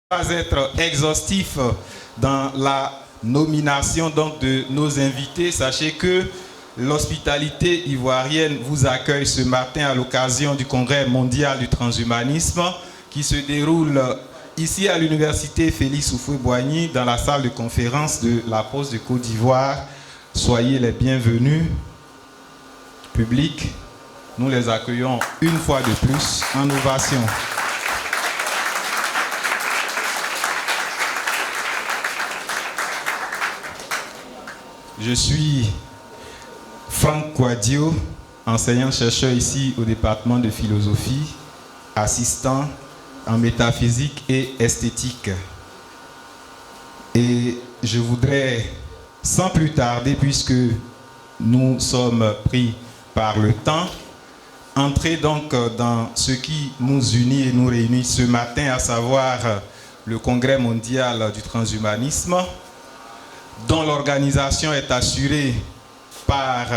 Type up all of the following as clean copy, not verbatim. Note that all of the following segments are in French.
Pas être exhaustif dans la nomination donc de nos invités. Sachez que l'hospitalité ivoirienne vous accueille ce matin à l'occasion du Congrès mondial du transhumanisme qui se déroule ici à l'université Félix Houphouët-Boigny dans la salle de conférence de la Poste de Côte d'Ivoire. Soyez les bienvenus. Public, nous les accueillons une fois de plus en ovation. Je suis Franck Kouadio, enseignant-chercheur ici au département de philosophie, assistant en métaphysique et esthétique. Et je voudrais, sans plus tarder, puisque nous sommes pris par le temps, entrer donc dans ce qui nous unit et nous réunit ce matin, à savoir le Congrès mondial du transhumanisme, dont l'organisation est assurée par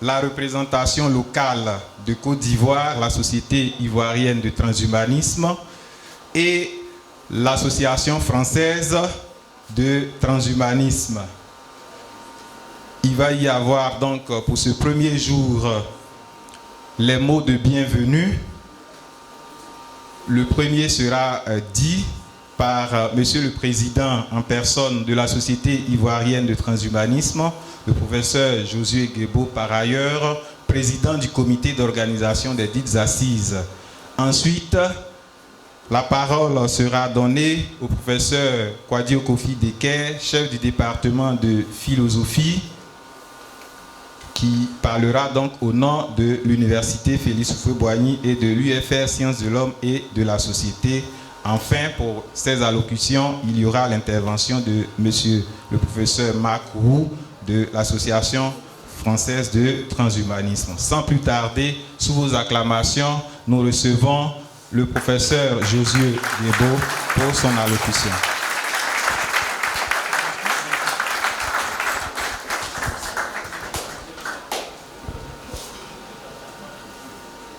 la représentation locale de Côte d'Ivoire, la Société ivoirienne de transhumanisme et l'Association française de transhumanisme. Il va y avoir donc pour ce premier jour les mots de bienvenue. Le premier sera dit par Monsieur le Président en personne de la Société ivoirienne de transhumanisme, le professeur Josué Guébo, par ailleurs président du comité d'organisation des dites assises. Ensuite, la parole sera donnée au professeur Kouadio Kofi Deker, chef du département de philosophie, qui parlera donc au nom de l'université Félix Houphouët-Boigny et de l'UFR Sciences de l'Homme et de la Société. Enfin, pour ces allocutions, il y aura l'intervention de monsieur le professeur Marc Roux de l'Association française de transhumanisme. Sans plus tarder, sous vos acclamations, nous recevons le professeur Josué Guébo pour son allocution.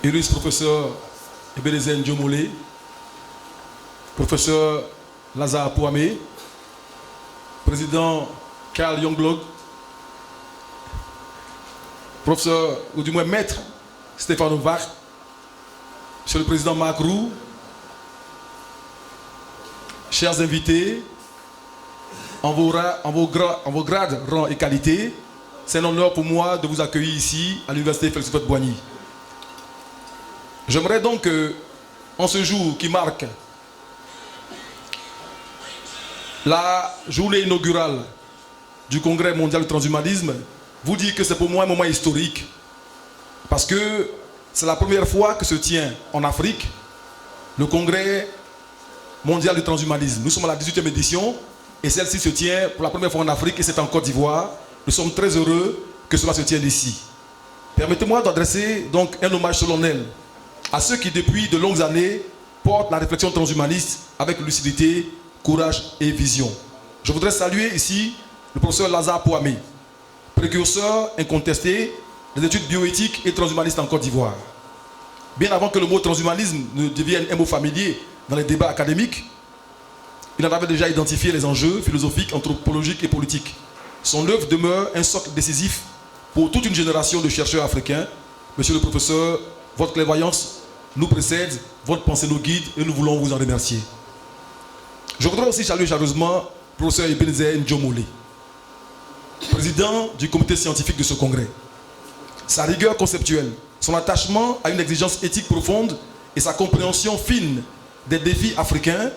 Illustre professeur Ebenezer Ndiomolé, professeur Lazare Pouamé, président Carl Younglog, professeur, ou du moins maître Stéphane Vach, monsieur le président Marc Roux, chers invités, en vos grades, rangs et qualités, c'est un honneur pour moi de vous accueillir ici à l'université Félix Houphouët-Boigny. J'aimerais donc, en ce jour qui marque la journée inaugurale du Congrès mondial du transhumanisme, vous dire que c'est pour moi un moment historique. Parce que c'est la première fois que se tient en Afrique le Congrès mondial du transhumanisme. Nous sommes à la 18e édition et celle-ci se tient pour la première fois en Afrique et c'est en Côte d'Ivoire. Nous sommes très heureux que cela se tienne ici. Permettez-moi d'adresser donc un hommage solennel à ceux qui depuis de longues années portent la réflexion transhumaniste avec lucidité, courage et vision. Je voudrais saluer ici le professeur Lazare Pouamé, précurseur incontesté des études bioéthiques et transhumanistes en Côte d'Ivoire. Bien avant que le mot transhumanisme ne devienne un mot familier dans les débats académiques, il en avait déjà identifié les enjeux philosophiques, anthropologiques et politiques. Son œuvre demeure un socle décisif pour toute une génération de chercheurs africains. Monsieur le professeur, votre clairvoyance nous précède, votre pensée nous guide et nous voulons vous en remercier. Je voudrais aussi saluer chaleureusement le professeur Ebenezer Ndiomolé, président du comité scientifique de ce congrès. Sa rigueur conceptuelle, son attachement à une exigence éthique profonde et sa compréhension fine des défis africains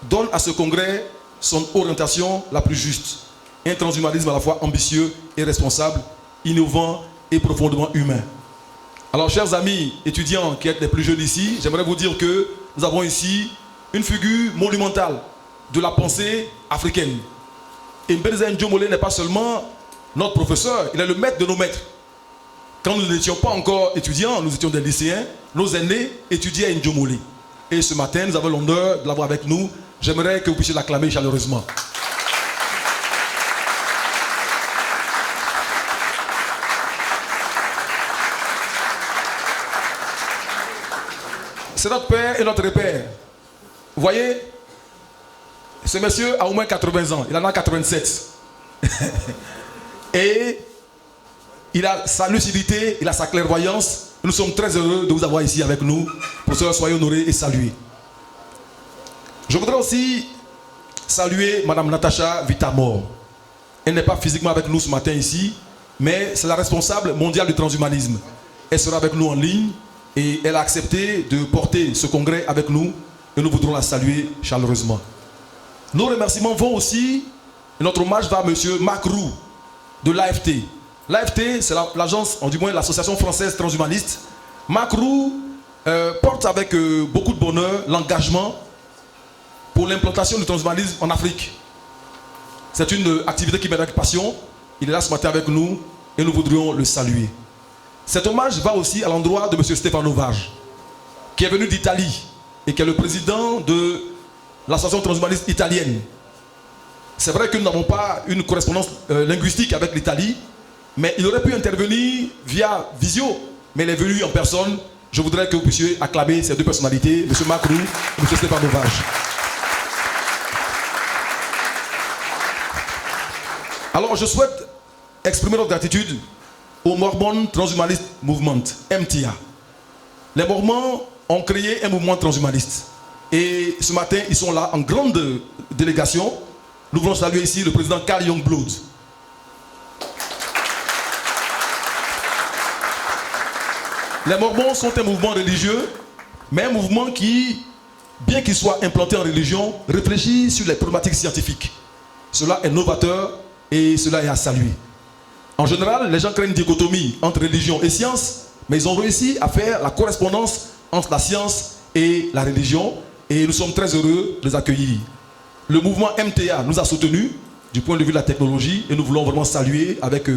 donnent à ce congrès son orientation la plus juste. Un transhumanisme à la fois ambitieux et responsable, innovant et profondément humain. Alors, chers amis étudiants qui êtes les plus jeunes ici, j'aimerais vous dire que nous avons ici une figure monumentale de la pensée africaine. Et Ebenezer Ndiomolé n'est pas seulement notre professeur, il est le maître de nos maîtres. Quand nous n'étions pas encore étudiants, nous étions des lycéens, nos aînés étudiaient à Ndiomolé. Et ce matin, nous avons l'honneur de l'avoir avec nous. J'aimerais que vous puissiez l'acclamer chaleureusement. C'est notre père et notre repère. Vous voyez, Ce monsieur a au moins 80 ans, il en a 87. Et il a sa lucidité, il a sa clairvoyance. Nous sommes très heureux de vous avoir ici avec nous. Pour cela, soyez honorés et salués. Je voudrais aussi saluer Madame Natacha Vitamor. Elle n'est pas physiquement avec nous ce matin ici, mais c'est la responsable mondiale du transhumanisme. Elle sera avec nous en ligne et elle a accepté de porter ce congrès avec nous et nous voudrons la saluer chaleureusement. Nos remerciements vont aussi, et notre hommage va à M. Marc Roux de l'AFT. L'AFT, c'est l'agence, du moins l'association française transhumaniste. Marc Roux porte avec beaucoup de bonheur l'engagement pour l'implantation du transhumanisme en Afrique. C'est une activité qui m'aide avec passion. Il est là ce matin avec nous et nous voudrions le saluer. Cet hommage va aussi à l'endroit de M. Stefano Vage, qui est venu d'Italie et qui est le président de l'association transhumaniste italienne. C'est vrai que nous n'avons pas une correspondance linguistique avec l'Italie, mais il aurait pu intervenir via visio, mais il est venu en personne. Je voudrais que vous puissiez acclamer ces deux personnalités, M. Marc Roux et M. Stefano Vage. Alors je souhaite exprimer notre gratitude au Mormon Transhumanist Movement, MTA. Les Mormons ont créé un mouvement transhumaniste. Et ce matin, ils sont là en grande délégation. Nous voulons saluer ici le président Carl Youngblood. Les Mormons sont un mouvement religieux, mais un mouvement qui, bien qu'il soit implanté en religion, réfléchit sur les problématiques scientifiques. Cela est novateur et cela est à saluer. En général, les gens créent une dichotomie entre religion et science, mais ils ont réussi à faire la correspondance entre la science et la religion, et nous sommes très heureux de les accueillir. Le mouvement MTA nous a soutenus du point de vue de la technologie, et nous voulons vraiment saluer avec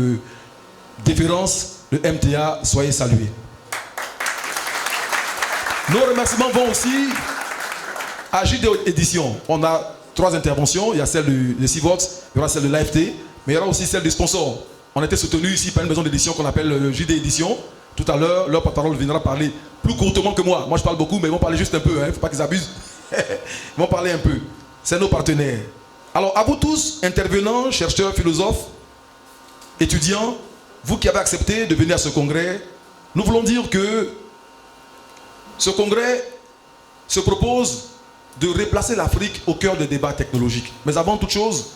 déférence le MTA, soyez salués. Nos remerciements vont aussi à JD Édition. On a 3 interventions, il y a celle de Civox, il y aura celle de l'AFT, mais il y aura aussi celle du sponsor. On a été soutenus ici par une maison d'édition qu'on appelle JD Édition. Tout à l'heure, leur porte-parole viendra parler plus courtement que moi. Moi, je parle beaucoup, mais ils vont parler juste un peu. Il ne faut pas qu'ils abusent. Ils vont parler un peu. C'est nos partenaires. Alors, à vous tous, intervenants, chercheurs, philosophes, étudiants, vous qui avez accepté de venir à ce congrès, nous voulons dire que ce congrès se propose de replacer l'Afrique au cœur des débats technologiques. Mais avant toute chose,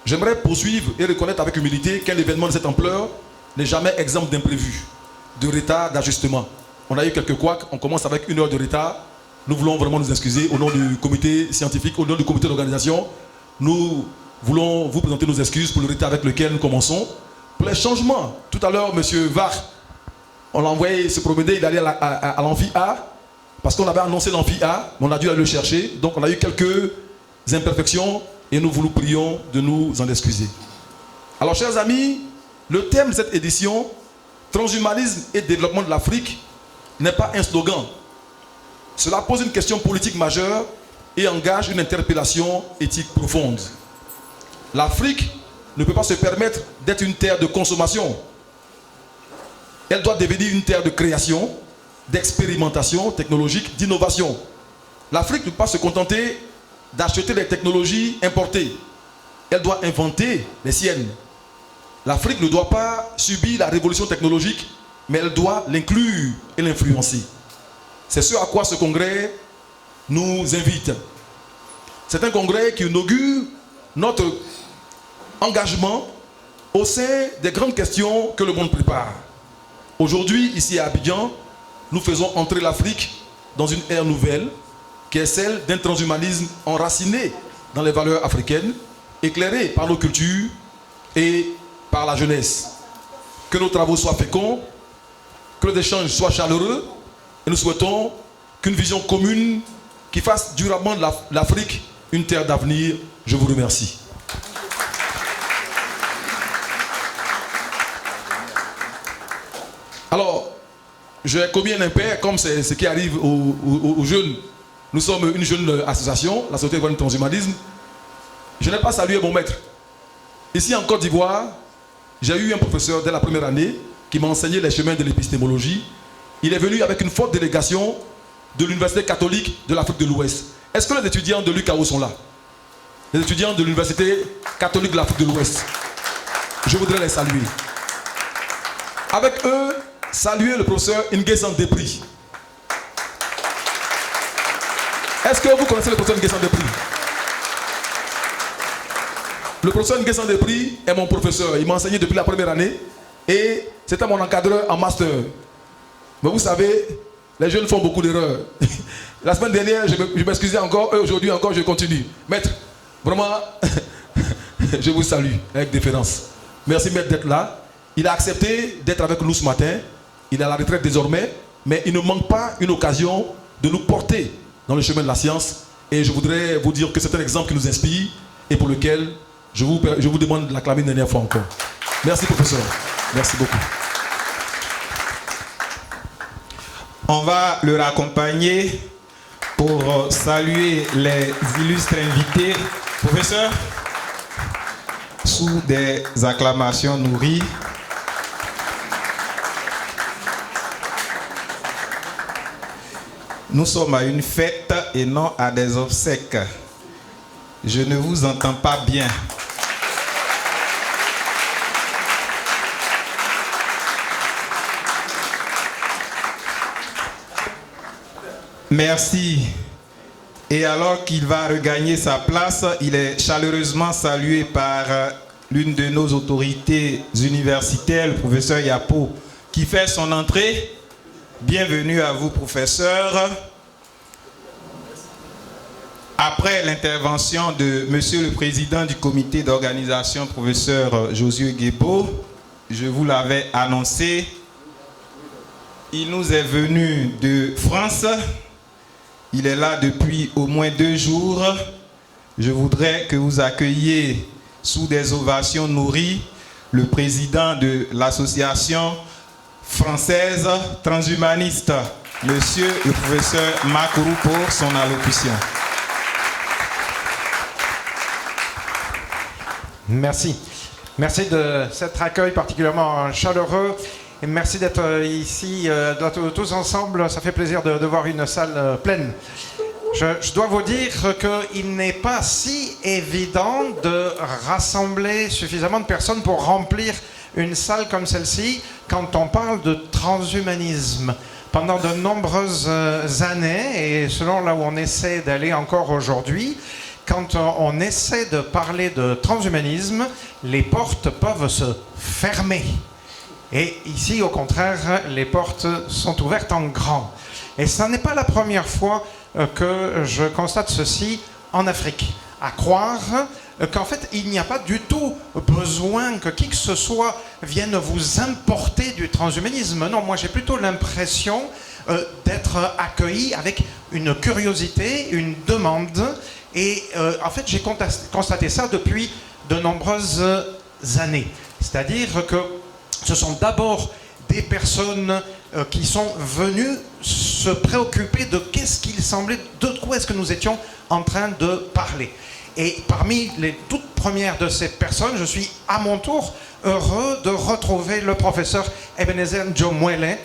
j'aimerais poursuivre et reconnaître avec humilité qu'un événement de cette ampleur n'est jamais exempt d'imprévus, de retard, d'ajustement. On a eu quelques couacs, on commence avec 1 heure de retard. Nous voulons vraiment nous excuser au nom du comité scientifique, au nom du comité d'organisation. Nous voulons vous présenter nos excuses pour le retard avec lequel nous commençons. Pour les changements, tout à l'heure, M. Var, on l'a envoyé se promener, il allait à l'amphi A, parce qu'on avait annoncé l'amphi A, mais on a dû aller le chercher. Donc on a eu quelques imperfections et nous vous prions de nous en excuser. Alors, chers amis, le thème de cette édition, transhumanisme et développement de l'Afrique, n'est pas un slogan. Cela pose une question politique majeure et engage une interpellation éthique profonde. L'Afrique ne peut pas se permettre d'être une terre de consommation. Elle doit devenir une terre de création, d'expérimentation technologique, d'innovation. L'Afrique ne peut pas se contenter d'acheter des technologies importées. Elle doit inventer les siennes. L'Afrique ne doit pas subir la révolution technologique, mais elle doit l'inclure et l'influencer. C'est ce à quoi ce congrès nous invite. C'est un congrès qui inaugure notre engagement au sein des grandes questions que le monde prépare. Aujourd'hui, ici à Abidjan, nous faisons entrer l'Afrique dans une ère nouvelle qui est celle d'un transhumanisme enraciné dans les valeurs africaines, éclairé par nos cultures et par la jeunesse. Que nos travaux soient féconds, que les échanges soient chaleureux, et nous souhaitons qu'une vision commune qui fasse durablement de l'Afrique une terre d'avenir. Je vous remercie. Alors, j'ai commis un impair, comme c'est ce qui arrive aux jeunes. Nous sommes une jeune association, la Société de transhumanisme. Je n'ai pas salué mon maître. Ici en Côte d'Ivoire, j'ai eu un professeur dès la première année qui m'a enseigné les chemins de l'épistémologie. Il est venu avec une forte délégation de l'Université catholique de l'Afrique de l'Ouest. Est-ce que les étudiants de l'UCAO sont là? les étudiants de l'Université catholique de l'Afrique de l'Ouest. Je voudrais les saluer. Avec eux, saluer le professeur Nguessan Depri. Est-ce que vous connaissez le professeur Nguessan Depri? Le professeur Nguessan Depri est mon professeur. Il m'a enseigné depuis la première année et c'était mon encadreur en master. Mais vous savez, les jeunes font beaucoup d'erreurs. La semaine dernière, je m'excusais encore et aujourd'hui encore, je continue. Maître, vraiment, je vous salue avec déférence. Merci maître d'être là. Il a accepté d'être avec nous ce matin. Il est à la retraite désormais, mais il ne manque pas une occasion de nous porter dans le chemin de la science. Et je voudrais vous dire que c'est un exemple qui nous inspire et pour lequel je vous demande de l'acclamer une dernière fois encore. Merci professeur. Merci beaucoup. On va le raccompagner pour saluer les illustres invités. Professeur, sous des acclamations nourries, nous sommes à une fête et non à des obsèques. Je ne vous entends pas bien. Merci. Et alors qu'il va regagner sa place, il est chaleureusement salué par l'une de nos autorités universitaires, le professeur Yapo, qui fait son entrée. Bienvenue à vous, professeur. Après l'intervention de Monsieur le Président du comité d'organisation, professeur Josué Guébo, je vous l'avais annoncé, il nous est venu de France. Il est là depuis au moins 2 jours. Je voudrais que vous accueilliez sous des ovations nourries le président de l'association française transhumaniste, monsieur le professeur Makourou, pour son allocution. Merci. Merci de cet accueil particulièrement chaleureux. Et merci d'être ici tous ensemble. Ça fait plaisir de voir une salle pleine. Je dois vous dire qu'il n'est pas si évident de rassembler suffisamment de personnes pour remplir une salle comme celle-ci quand on parle de transhumanisme. Pendant de nombreuses années, et selon là où on essaie d'aller encore aujourd'hui, quand on essaie de parler de transhumanisme, les portes peuvent se fermer. Et ici, au contraire, les portes sont ouvertes en grand. Et ce n'est pas la première fois que je constate ceci en Afrique. À croire qu'en fait, il n'y a pas du tout besoin que qui que ce soit vienne vous importer du transhumanisme. Non, moi j'ai plutôt l'impression d'être accueilli avec une curiosité, une demande. Et en fait, j'ai constaté ça depuis de nombreuses années. C'est-à-dire que ce sont d'abord des personnes qui sont venues se préoccuper de qu'est-ce qu'il semblait, de quoi est-ce que nous étions en train de parler. Et parmi les toutes premières de ces personnes, je suis à mon tour heureux de retrouver le professeur Ebenezer Njomwele,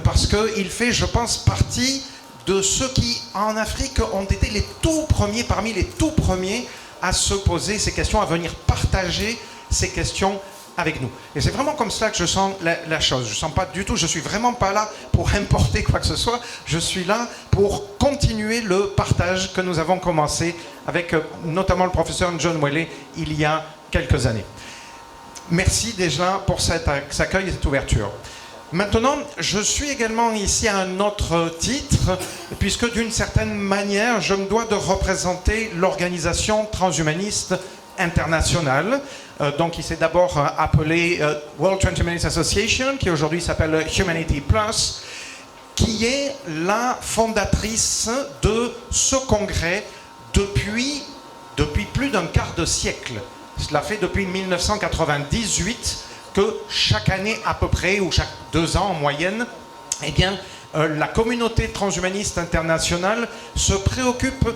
parce qu'il fait, je pense, partie de ceux qui, en Afrique, ont été les tout premiers, parmi les tout premiers, à se poser ces questions, à venir partager ces questions avec nous. Et c'est vraiment comme ça que je sens la chose. Je sens pas du tout, je suis vraiment pas là pour importer quoi que ce soit. Je suis là pour continuer le partage que nous avons commencé avec notamment le professeur Njomwele il y a quelques années. Merci déjà pour cet accueil et cette ouverture. Maintenant, je suis également ici à un autre titre, puisque d'une certaine manière, je me dois de représenter l'organisation transhumaniste internationale, donc qui s'est d'abord appelée World Transhumanist Association, qui aujourd'hui s'appelle Humanity Plus, qui est la fondatrice de ce congrès depuis plus d'un quart de siècle. Cela fait depuis 1998 que chaque année à peu près, ou chaque 2 ans en moyenne, eh bien, la communauté transhumaniste internationale se préoccupe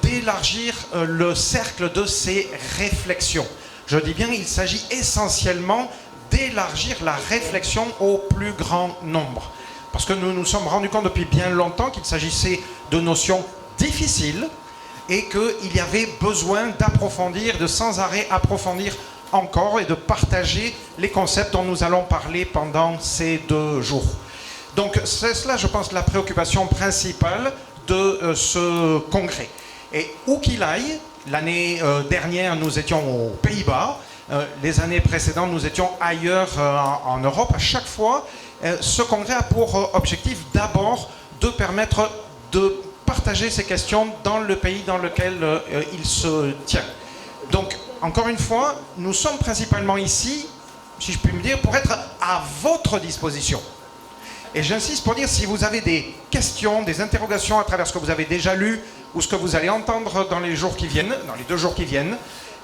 d'élargir le cercle de ses réflexions. Je dis bien, il s'agit essentiellement d'élargir la réflexion au plus grand nombre. Parce que nous nous sommes rendus compte depuis bien longtemps qu'il s'agissait de notions difficiles et qu'il y avait besoin d'approfondir, de sans arrêt approfondir encore et de partager les concepts dont nous allons parler pendant ces 2 jours. Donc c'est cela, je pense, la préoccupation principale de ce congrès. Et où qu'il aille, l'année dernière, nous étions aux Pays-Bas. Les années précédentes, nous étions ailleurs en Europe. À chaque fois, ce congrès a pour objectif d'abord de permettre de partager ces questions dans le pays dans lequel il se tient. Donc, encore une fois, nous sommes principalement ici, si je puis me dire, pour être à votre disposition. Et j'insiste pour dire, si vous avez des questions, des interrogations à travers ce que vous avez déjà lu ou ce que vous allez entendre dans les jours qui viennent, dans les 2 jours qui viennent,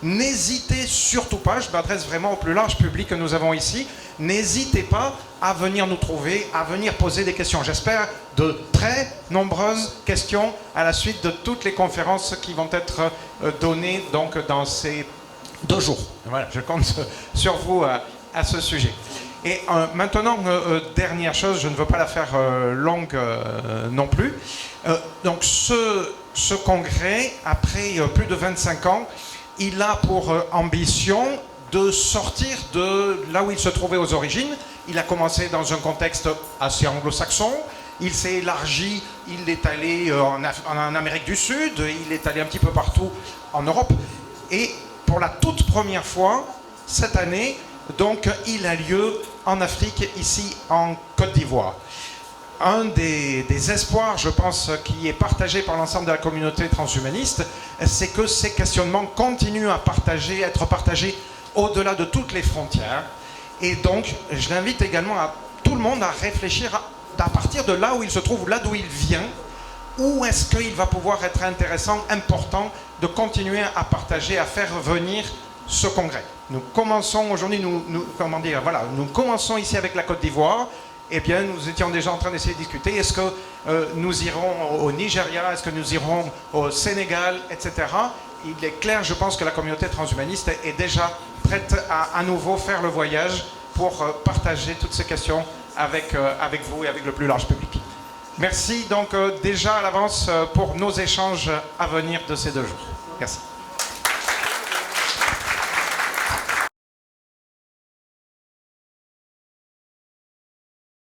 n'hésitez surtout pas, je m'adresse vraiment au plus large public que nous avons ici, n'hésitez pas à venir nous trouver, à venir poser des questions. J'espère de très nombreuses questions à la suite de toutes les conférences qui vont être données donc, dans ces 2 jours. Voilà, je compte sur vous à ce sujet. Et maintenant, dernière chose, je ne veux pas la faire longue non plus. Donc ce congrès, après plus de 25 ans, il a pour ambition de sortir de là où il se trouvait aux origines. Il a commencé dans un contexte assez anglo-saxon, il s'est élargi, il est allé en Amérique du Sud, il est allé un petit peu partout en Europe. Et pour la toute première fois, cette année, donc, il a lieu en Afrique, ici en Côte d'Ivoire. Un des espoirs, je pense, qui est partagé par l'ensemble de la communauté transhumaniste, c'est que ces questionnements continuent à être partagés au-delà de toutes les frontières. Et donc, je l'invite également à tout le monde à réfléchir à partir de là où il se trouve, là d'où il vient, où est-ce qu'il va pouvoir être intéressant, important de continuer à partager, à faire venir ce congrès. Nous commençons aujourd'hui, nous commençons ici avec la Côte d'Ivoire. Eh bien, nous étions déjà en train d'essayer de discuter. Est-ce que nous irons au Nigeria? Est-ce que nous irons au Sénégal, etc. Il est clair, je pense, que la communauté transhumaniste est déjà prête à nouveau faire le voyage pour partager toutes ces questions avec vous et avec le plus large public. Merci donc déjà à l'avance pour nos échanges à venir de ces 2 jours. Merci.